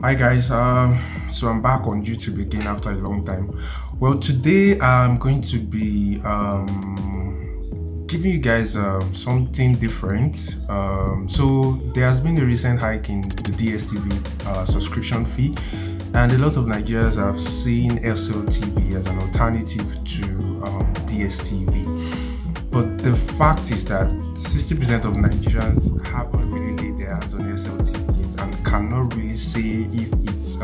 Hi guys, so I'm back on YouTube again after a long time. Well, today I'm going to be giving you guys something different. So there has been a recent hike in the DSTV subscription fee, and a lot of Nigerians have seen SLTV as an alternative to DSTV. But the fact is that 60% of Nigerians haven't really laid their hands on SLTV yet and cannot really say if it's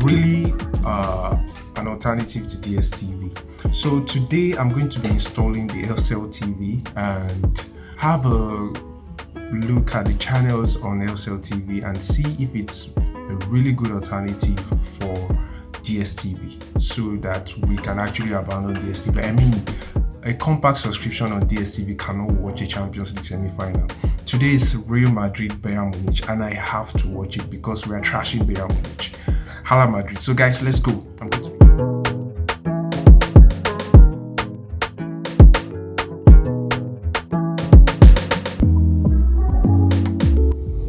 really an alternative to DSTV. So today I'm going to be installing the SLTV and have a look at the channels on SLTV and see if it's a really good alternative for DSTV so that we can actually abandon DSTV. I mean, a compact subscription on DSTV cannot watch a Champions League semi-final. Today is Real Madrid Bayern Munich and I have to watch it because we are trashing Bayern Munich. Hala Madrid. So guys, let's go. I'm going to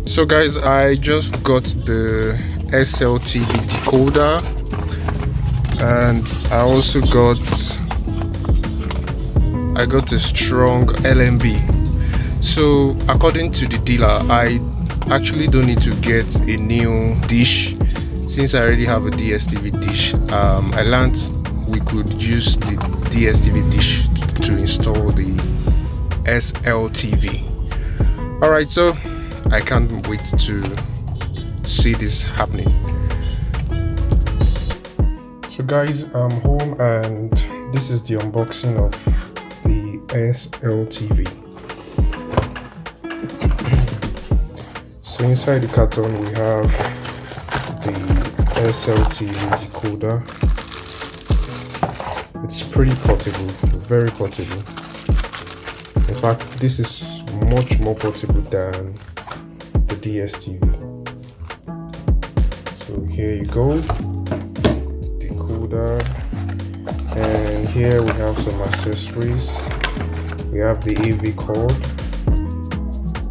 So guys, I just got the SLTV decoder and I also got a strong LMB. So according to the dealer, I actually don't need to get a new dish since I already have a DSTV dish. I learned we could use the DSTV dish to install the SLTV. Alright, so I can't wait to see this happening. So guys, I'm home and this is the unboxing of the SLTV. So inside the carton we have the SLTV decoder. It's pretty portable, very portable. In fact, this is much more portable than the DSTV. So here you go, decoder, and here we have some accessories. We have the AV cord,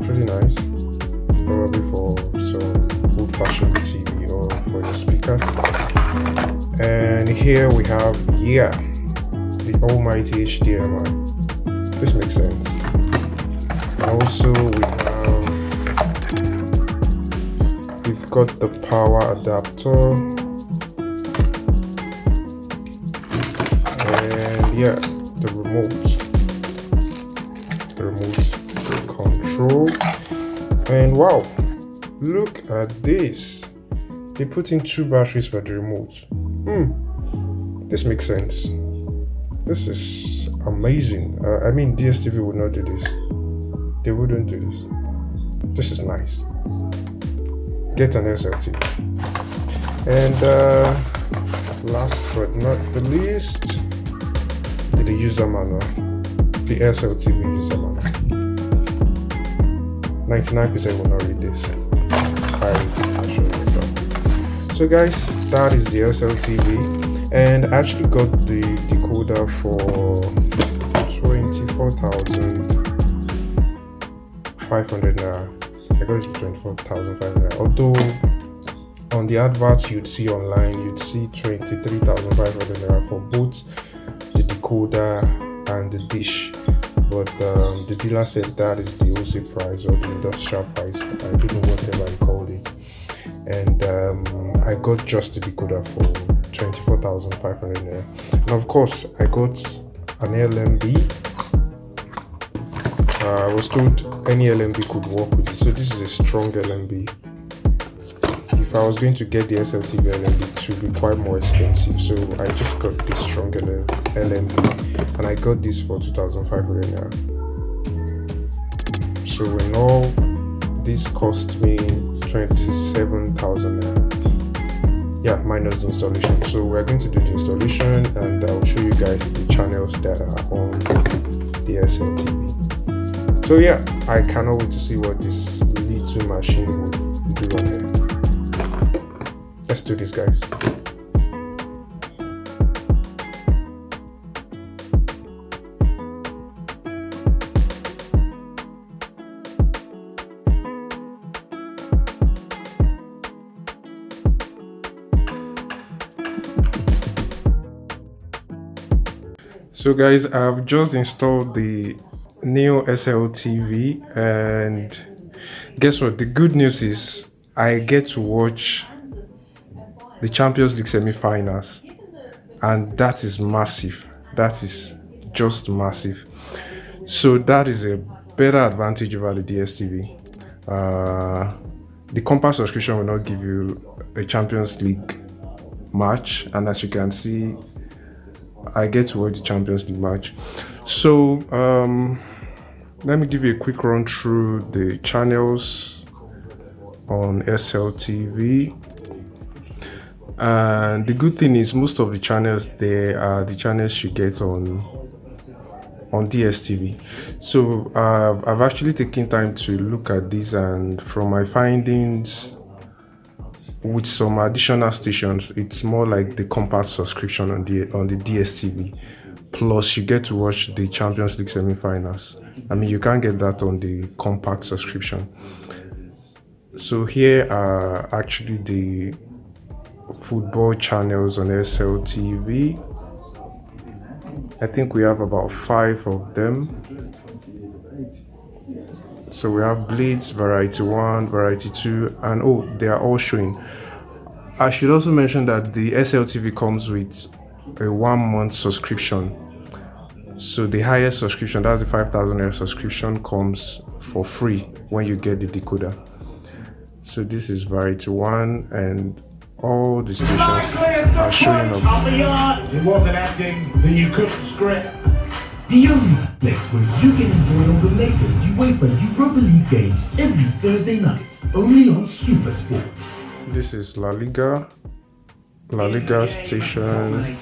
pretty nice, probably for some old-fashioned TV or for your speakers. And here we have, the almighty HDMI. This makes sense. Also we've got the power adapter, and the remote control. And wow, look at this, they put in 2 batteries for the remote. This makes sense. This is amazing. I mean, DSTV would not do this. They wouldn't do this. This is nice. Get an SLTV. And last but not the least, the user manual. The SLTV user manual. 99% will not read this. I assure you that. So guys, that is the SLTV, and I actually got the decoder for 24,500 naira. I got it for 24,500 naira. Although on the adverts you'd see online, you'd see 23,500 naira for both the decoder and the dish. But the dealer said that is the wholesale price or the industrial price. I don't know whatever he called it. And I got just the decoder for 24,500 naira. And of course, I got an LMB. I was told any LMB could work with it. So this is a strong LMB. If I was going to get the SLTV LMB, it would be quite more expensive. So I just got this strong LMB, and I got this for 2,500 naira. So in all, this cost me 27,000 naira. Minus the installation. So we're going to do the installation, and I'll show you guys the channels that are on the SLTV. So I cannot wait to see what this little machine will do on here. Let's do this, guys. So, guys, I've just installed the new SLTV, and guess what? The good news is I get to watch the Champions League semi-finals, and that is massive. That is just massive. So that is a better advantage over the DSTV. The compact subscription will not give you a Champions League match, and as you can see, I get to watch the Champions League match. So let me give you a quick run through the channels on SLTV. And the good thing is most of the channels there are the channels you get on DSTV. So I've actually taken time to look at this, and from my findings, with some additional stations, it's more like the compact subscription on the DSTV. Plus, you get to watch the Champions League semi-finals. I mean, you can't get that on the compact subscription. So here are actually the football channels on SLTV. I think we have about 5 of them. So we have Blitz, Variety 1, Variety 2, and oh, they are all showing. I should also mention that the SLTV comes with a 1-month subscription. So the highest subscription, that's the 5,000 naira subscription, comes for free when you get the decoder. So this is Variety 1, and all the stations are showing up. It wasn't acting, then you couldn't script. The only place where you can enjoy all the latest UEFA Europa League games every Thursday night, only on Supersport. This is Laliga station,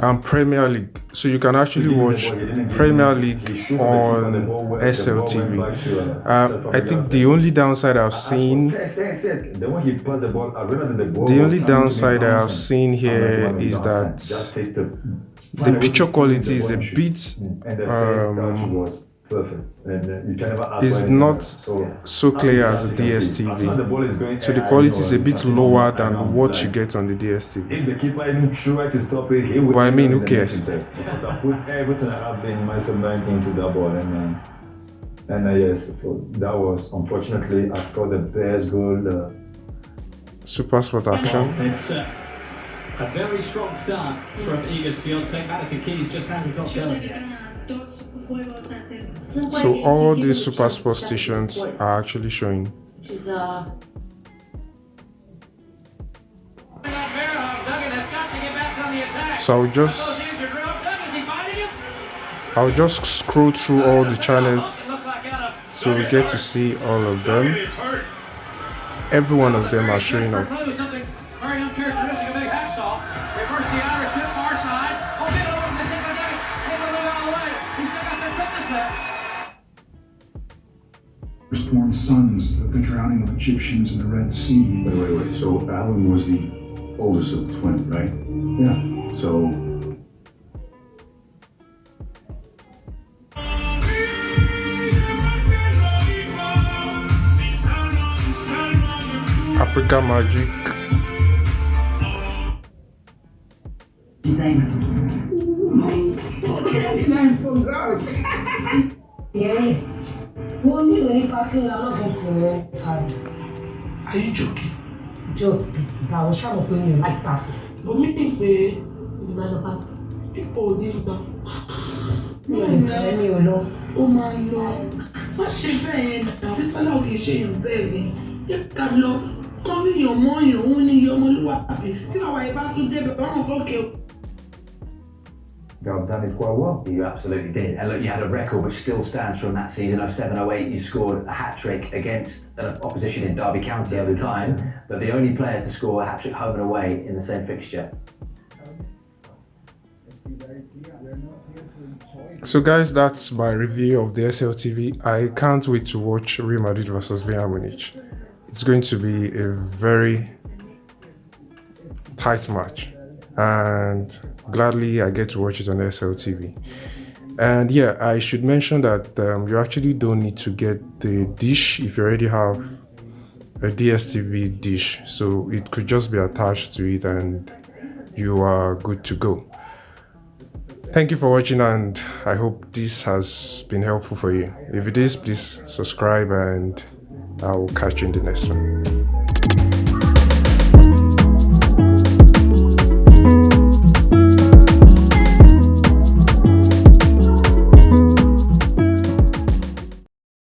and Premier League. So you can actually watch Premier League on SLTV. I think the only downside I've seen here is that the picture quality is a bit is not so clear as the DSTV. So the quality is a bit lower than what you get on the DSTV. But I mean, who cares? Yes, so that was unfortunately I scored the best goal. Supersport Action. It's a very strong start from Eagles fiance. Madison Keys just hasn't got going. So all these Supersport stations are actually showing. So I'll just scroll through all the channels so we get to see all of them. Every one of them are showing up. Very uncharacteristic of a hacksaw. Reverse the Aris hit far side. Oh, get over the tip of the Take a look all the way. He's still got some fitness there. Firstborn sons of the drowning of Egyptians in the Red Sea. Wait. So Alan was the oldest of the twins, right? Yeah. So. Africa Magic. Are you joking? Joke, I was trying to bring you like that. But me think people did that. Oh my Lord. What she saying? This fellow can share your belly. You can look. Come in your money, only your money. What? See how I about to do, but I'm okay. I've done it quite well. You absolutely did. And look, you had a record which still stands from that season, 07-08. You scored a hat-trick against an opposition in Derby County at the time, but the only player to score a hat-trick home and away in the same fixture. So guys, that's my review of the SLTV. I can't wait to watch Real Madrid versus Bayern Munich. It's going to be a very tight match, and gladly I get to watch it on SLTV. And yeah, I should mention that you actually don't need to get the dish if you already have a DSTV dish, so it could just be attached to it and you are good to go. Thank you for watching, and I hope this has been helpful for you. If it is, please subscribe, and I will catch you in the next one.